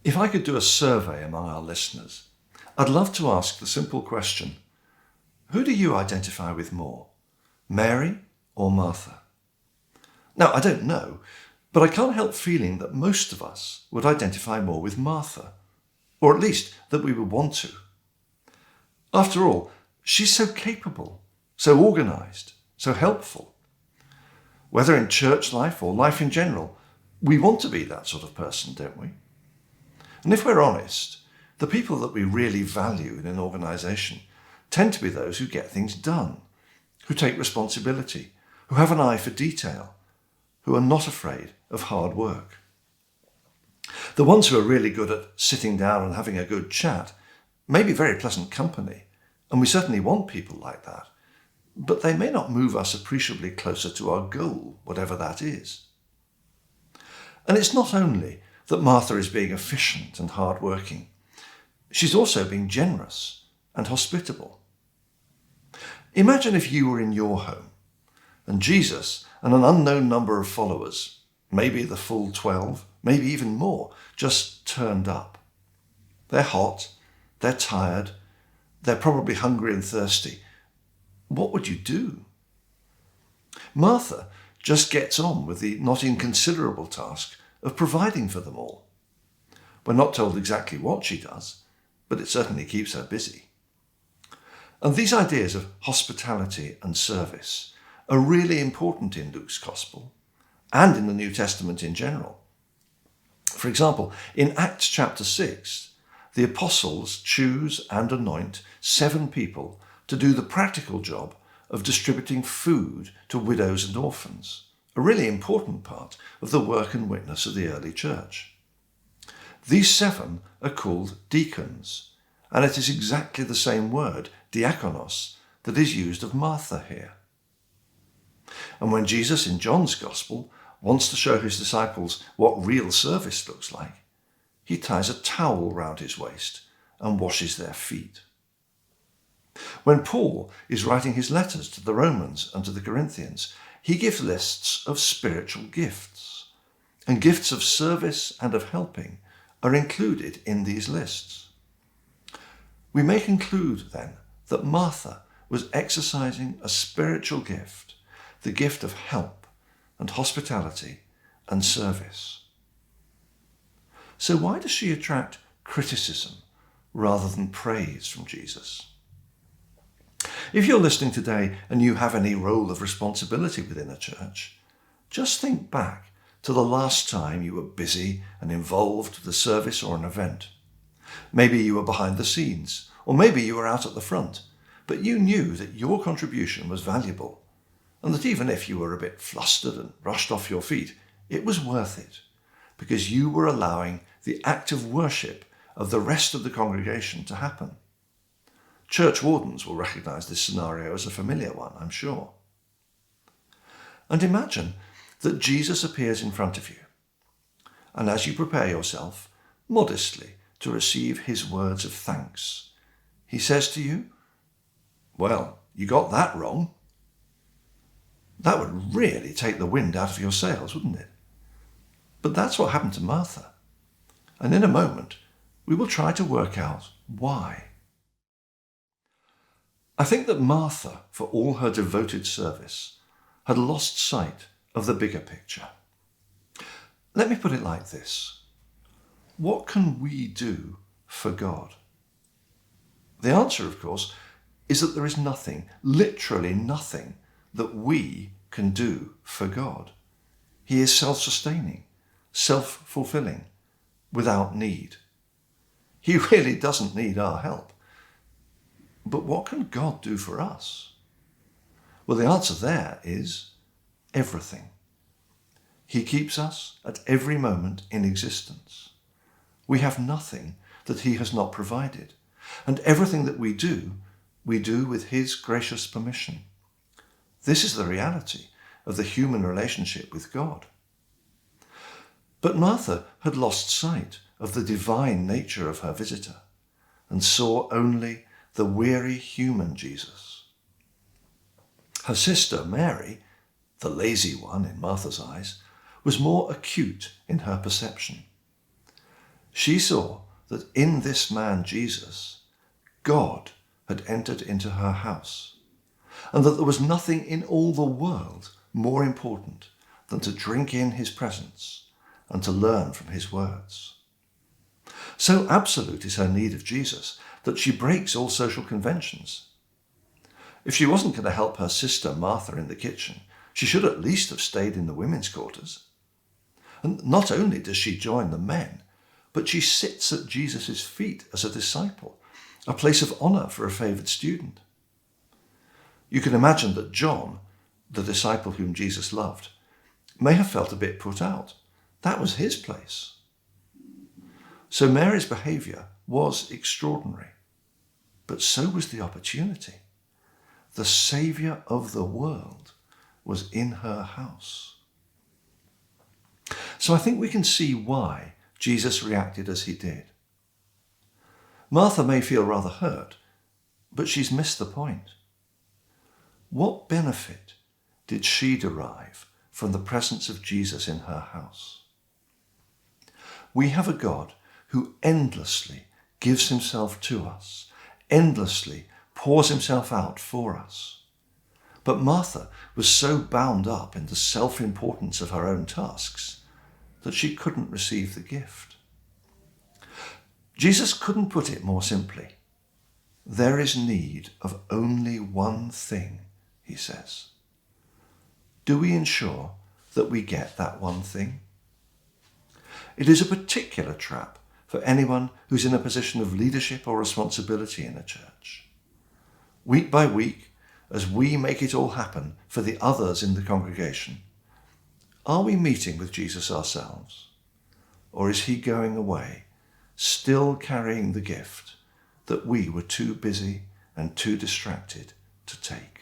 If I could do a survey among our listeners, I'd love to ask the simple question, who do you identify with more, Mary or Martha? Now, I don't know, but I can't help feeling that most of us would identify more with Martha, or at least that we would want to. After all, she's so capable, so organised, so helpful. Whether in church life or life in general, we want to be that sort of person, don't we? And if we're honest, the people that we really value in an organisation tend to be those who get things done, who take responsibility, who have an eye for detail, who are not afraid of hard work. The ones who are really good at sitting down and having a good chat may be very pleasant company, and we certainly want people like that, but they may not move us appreciably closer to our goal, whatever that is. And it's not only that Martha is being efficient and hard-working, she's also being generous and hospitable. Imagine if you were in your home, and Jesus and an unknown number of followers, maybe the full 12, maybe even more, just turned up. They're hot, they're tired, they're probably hungry and thirsty. What would you do? Martha just gets on with the not inconsiderable task of providing for them all. We're not told exactly what she does, but it certainly keeps her busy. And these ideas of hospitality and service are really important in Luke's Gospel and in the New Testament in general. For example, in Acts chapter 6, the apostles choose and anoint 7 people to do the practical job of distributing food to widows and orphans, a really important part of the work and witness of the early church. These 7 are called deacons, and it is exactly the same word, diakonos, that is used of Martha here. And when Jesus in John's Gospel wants to show his disciples what real service looks like, he ties a towel round his waist and washes their feet. When Paul is writing his letters to the Romans and to the Corinthians, he gives lists of spiritual gifts, and gifts of service and of helping are included in these lists. We may conclude, then, that Martha was exercising a spiritual gift, the gift of help and hospitality and service. So why does she attract criticism rather than praise from Jesus? If you're listening today and you have any role of responsibility within a church, just think back to the last time you were busy and involved with a service or an event. Maybe you were behind the scenes, or maybe you were out at the front, but you knew that your contribution was valuable, and that even if you were a bit flustered and rushed off your feet, it was worth it, because you were allowing the act of worship of the rest of the congregation to happen. Church wardens will recognise this scenario as a familiar one, I'm sure. And imagine that Jesus appears in front of you, and as you prepare yourself modestly to receive his words of thanks, he says to you, "Well, you got that wrong." That would really take the wind out of your sails, wouldn't it? But that's what happened to Martha. And in a moment, we will try to work out why. I think that Martha, for all her devoted service, had lost sight of the bigger picture. Let me put it like this. What can we do for God? The answer, of course, is that there is nothing, literally nothing, that we can do for God. He is self-sustaining, self-fulfilling, without need. He really doesn't need our help. But what can God do for us? Well, the answer there is everything. He keeps us at every moment in existence. We have nothing that he has not provided, and everything that we do with his gracious permission. This is the reality of the human relationship with God. But Martha had lost sight of the divine nature of her visitor and saw only the weary human Jesus. Her sister Mary, the lazy one in Martha's eyes, was more acute in her perception. She saw that in this man Jesus, God had entered into her house, and that there was nothing in all the world more important than to drink in his presence and to learn from his words. So absolute is her need of Jesus that she breaks all social conventions. If she wasn't going to help her sister Martha in the kitchen, she should at least have stayed in the women's quarters. And not only does she join the men, but she sits at Jesus' feet as a disciple, a place of honour for a favoured student. You can imagine that John, the disciple whom Jesus loved, may have felt a bit put out. That was his place. So Mary's behaviour was extraordinary, but so was the opportunity. The Saviour of the world was in her house. So I think we can see why Jesus reacted as he did. Martha may feel rather hurt, but she's missed the point. What benefit did she derive from the presence of Jesus in her house? We have a God who endlessly gives himself to us, endlessly pours himself out for us. But Martha was so bound up in the self-importance of her own tasks that she couldn't receive the gift. Jesus couldn't put it more simply. There is need of only one thing, he says. Do we ensure that we get that one thing? It is a particular trap for anyone who's in a position of leadership or responsibility in a church. Week by week, as we make it all happen for the others in the congregation, are we meeting with Jesus ourselves? Or is he going away, still carrying the gift that we were too busy and too distracted to take?